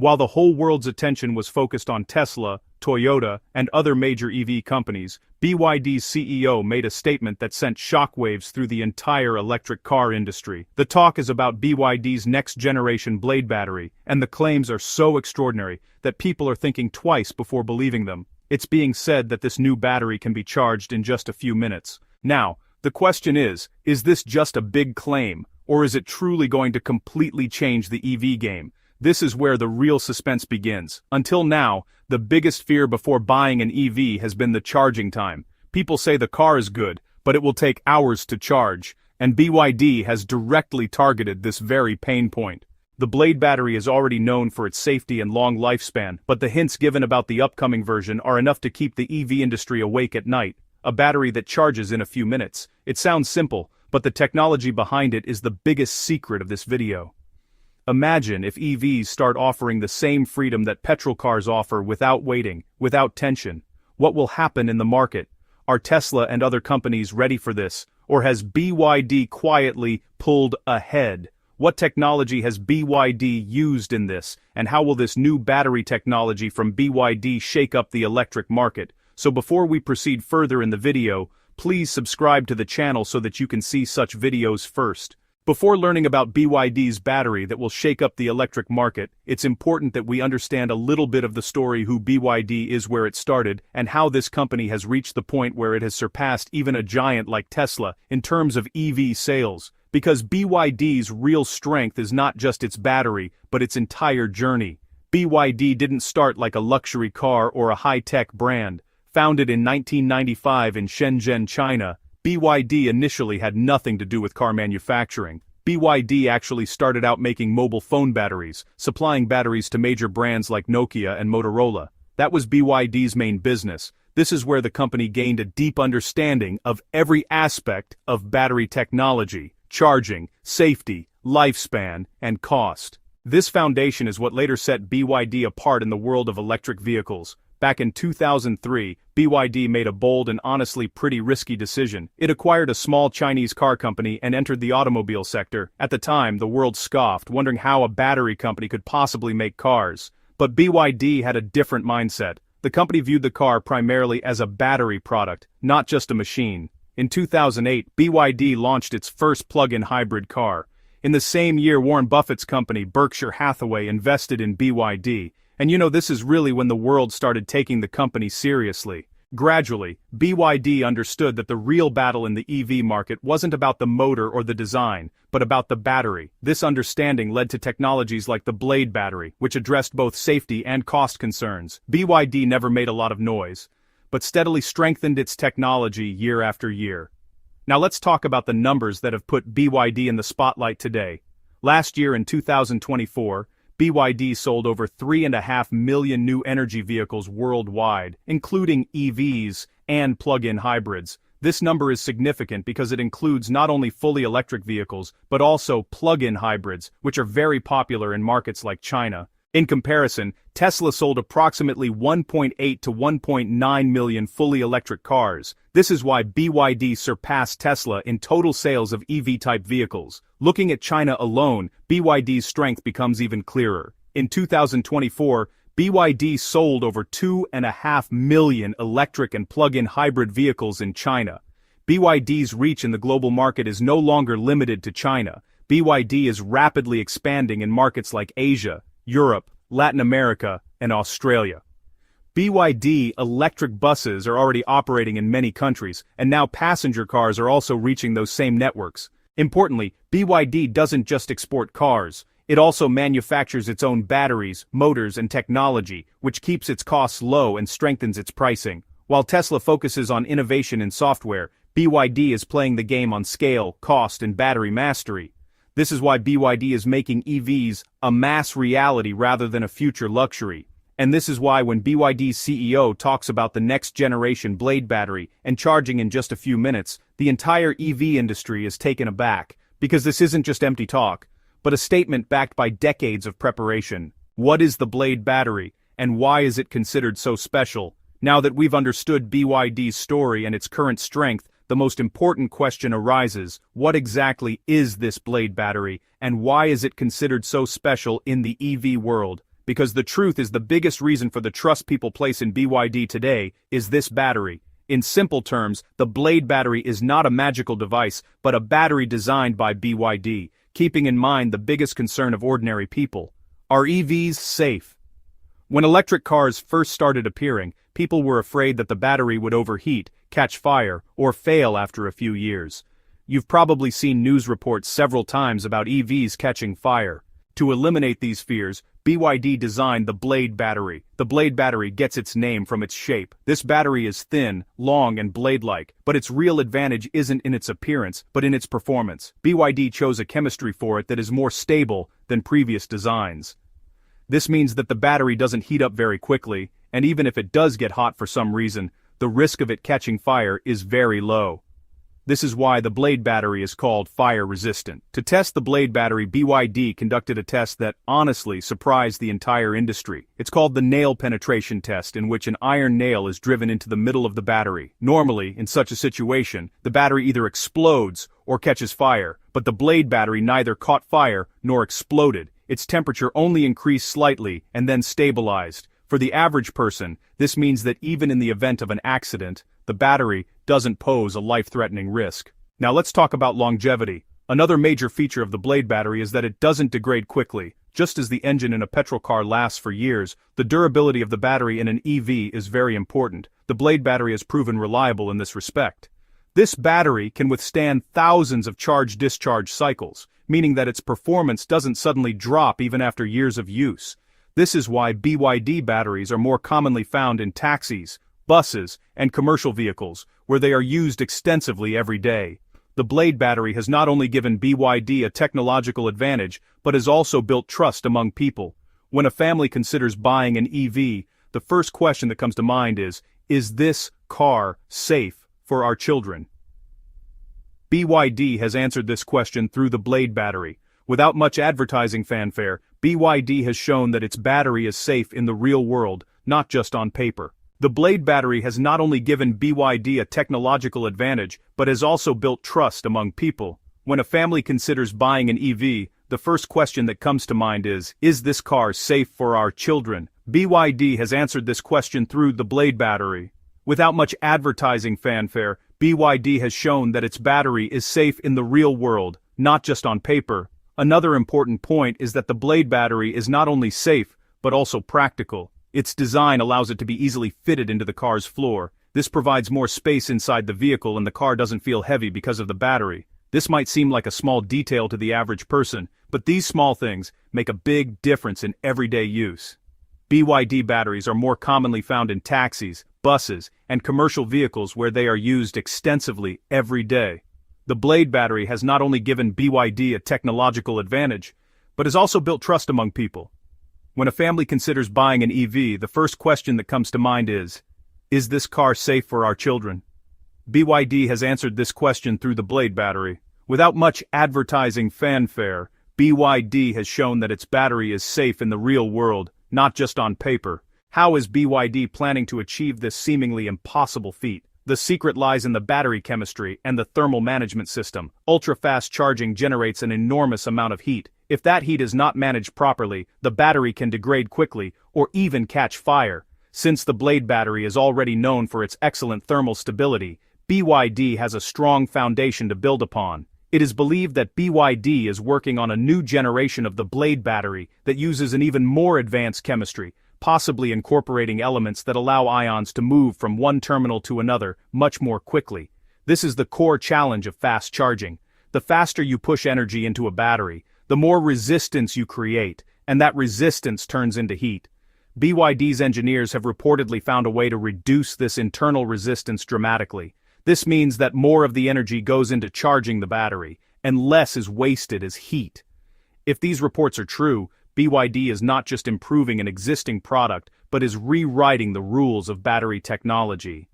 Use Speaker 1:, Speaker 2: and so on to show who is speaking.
Speaker 1: While the whole world's attention was focused on Tesla, Toyota, and other major EV companies, BYD's CEO made a statement that sent shockwaves through the entire electric car industry. The talk is about BYD's next-generation Blade battery, and the claims are so extraordinary that people are thinking twice before believing them. It's being said that this new battery can be charged in just a few minutes. Now, the question is this just a big claim, or is it truly going to completely change the EV game? This is where the real suspense begins. Until now, the biggest fear before buying an EV has been the charging time. People say the car is good, but it will take hours to charge, and BYD has directly targeted this very pain point. The Blade battery is already known for its safety and long lifespan, but the hints given about the upcoming version are enough to keep the EV industry awake at night. A battery that charges in a few minutes. It sounds simple, but the technology behind it is the biggest secret of this video. Imagine if EVs start offering the same freedom that petrol cars offer without waiting, without tension. What will happen in the market? Are Tesla and other companies ready for this, or has BYD quietly pulled ahead? What technology has BYD used in this, and how will this new battery technology from BYD shake up the electric market? So before we proceed further in the video, please subscribe to the channel so that you can see such videos first. Before learning about BYD's battery that will shake up the electric market, it's important that we understand a little bit of the story who BYD is, where it started, and how this company has reached the point where it has surpassed even a giant like Tesla in terms of EV sales. Because BYD's real strength is not just its battery, but its entire journey. BYD didn't start like a luxury car or a high-tech brand. Founded in 1995 in Shenzhen, China, BYD initially had nothing to do with car manufacturing. BYD actually started out making mobile phone batteries, supplying batteries to major brands like Nokia and Motorola. That was BYD's main business. This is where the company gained a deep understanding of every aspect of battery technology, charging, safety, lifespan, and cost. This foundation is what later set BYD apart in the world of electric vehicles. Back in 2003, BYD made a bold and honestly pretty risky decision. It acquired a small Chinese car company and entered the automobile sector. At the time, the world scoffed, wondering how a battery company could possibly make cars. But BYD had a different mindset. The company viewed the car primarily as a battery product, not just a machine. In 2008, BYD launched its first plug-in hybrid car. In the same year, Warren Buffett's company, Berkshire Hathaway, invested in BYD. And this is really when the world started taking the company seriously. Gradually, BYD understood that the real battle in the EV market wasn't about the motor or the design, but about the battery. This understanding led to technologies like the Blade battery, which addressed both safety and cost concerns. BYD never made a lot of noise, but steadily strengthened its technology year after year. Now let's talk about the numbers that have put BYD in the spotlight today. Last year in 2024, BYD sold over 3.5 million new energy vehicles worldwide, including EVs and plug-in hybrids. This number is significant because it includes not only fully electric vehicles, but also plug-in hybrids, which are very popular in markets like China. In comparison, Tesla sold approximately 1.8 to 1.9 million fully electric cars. This is why BYD surpassed Tesla in total sales of EV-type vehicles. Looking at China alone, BYD's strength becomes even clearer. In 2024, BYD sold over 2.5 million electric and plug-in hybrid vehicles in China. BYD's reach in the global market is no longer limited to China. BYD is rapidly expanding in markets like Asia, Europe, Latin America, and Australia. BYD electric buses are already operating in many countries, and now passenger cars are also reaching those same networks. Importantly, BYD doesn't just export cars, it also manufactures its own batteries, motors, and technology, which keeps its costs low and strengthens its pricing. While Tesla focuses on innovation in software, BYD is playing the game on scale, cost, and battery mastery. This is why BYD is making EVs a mass reality rather than a future luxury. And this is why when BYD's CEO talks about the next generation Blade battery and charging in just a few minutes, the entire EV industry is taken aback, because this isn't just empty talk, but a statement backed by decades of preparation. What is the Blade battery, and why is it considered so special? Now that we've understood BYD's story and its current strength, the most important question arises: what exactly is this Blade battery, and why is it considered so special in the EV world? because the truth is the biggest reason for the trust people place in BYD today is this battery. In simple terms, the Blade battery is not a magical device, but a battery designed by BYD, keeping in mind the biggest concern of ordinary people. Are EVs safe? When electric cars first started appearing, people were afraid that the battery would overheat, catch fire, or fail after a few years. You've probably seen news reports several times about EVs catching fire. To eliminate these fears, BYD designed the Blade battery. The Blade battery gets its name from its shape. This battery is thin, long, and blade-like, but its real advantage isn't in its appearance, but in its performance. BYD chose a chemistry for it that is more stable than previous designs. This means that the battery doesn't heat up very quickly, and even if it does get hot for some reason, the risk of it catching fire is very low. This is why the Blade battery is called fire-resistant. To test the Blade battery, BYD conducted a test that honestly surprised the entire industry. It's called the nail penetration test, in which an iron nail is driven into the middle of the battery. Normally, in such a situation, the battery either explodes or catches fire, but the Blade battery neither caught fire nor exploded. Its temperature only increased slightly and then stabilized. For the average person, this means that even in the event of an accident, the battery doesn't pose a life-threatening risk. Now let's talk about longevity. Another major feature of the Blade battery is that it doesn't degrade quickly. Just as the engine in a petrol car lasts for years, the durability of the battery in an EV is very important. The Blade battery has proven reliable in this respect. This battery can withstand thousands of charge-discharge cycles, meaning that its performance doesn't suddenly drop even after years of use. This is why BYD batteries are more commonly found in taxis, buses, and commercial vehicles, where they are used extensively every day. The Blade battery has not only given BYD a technological advantage, but has also built trust among people. When a family considers buying an EV, the first question that comes to mind is this car safe for our children? BYD has answered this question through the Blade battery. Without much advertising fanfare, BYD has shown that its battery is safe in the real world, not just on paper. The Blade battery has not only given BYD a technological advantage, but has also built trust among people. When a family considers buying an EV, the first question that comes to mind is this car safe for our children? BYD has answered this question through the Blade battery. Without much advertising fanfare, BYD has shown that its battery is safe in the real world, not just on paper. Another important point is that the Blade battery is not only safe, but also practical. Its design allows it to be easily fitted into the car's floor. This provides more space inside the vehicle and the car doesn't feel heavy because of the battery. This might seem like a small detail to the average person, but these small things make a big difference in everyday use. BYD batteries are more commonly found in taxis, buses, and commercial vehicles where they are used extensively every day. The Blade battery has not only given BYD a technological advantage, but has also built trust among people. When a family considers buying an EV, the first question that comes to mind is this car safe for our children? BYD has answered this question through the Blade battery. Without much advertising fanfare, BYD has shown that its battery is safe in the real world, not just on paper. How is BYD planning to achieve this seemingly impossible feat? The secret lies in the battery chemistry and the thermal management system. Ultra-fast charging generates an enormous amount of heat. If that heat is not managed properly, the battery can degrade quickly or even catch fire. Since the Blade battery is already known for its excellent thermal stability, BYD has a strong foundation to build upon. It is believed that BYD is working on a new generation of the Blade battery that uses an even more advanced chemistry, possibly incorporating elements that allow ions to move from one terminal to another much more quickly. This is the core challenge of fast charging. The faster you push energy into a battery, the more resistance you create, and that resistance turns into heat. BYD's engineers have reportedly found a way to reduce this internal resistance dramatically. This means that more of the energy goes into charging the battery, and less is wasted as heat. If these reports are true, BYD is not just improving an existing product, but is rewriting the rules of battery technology.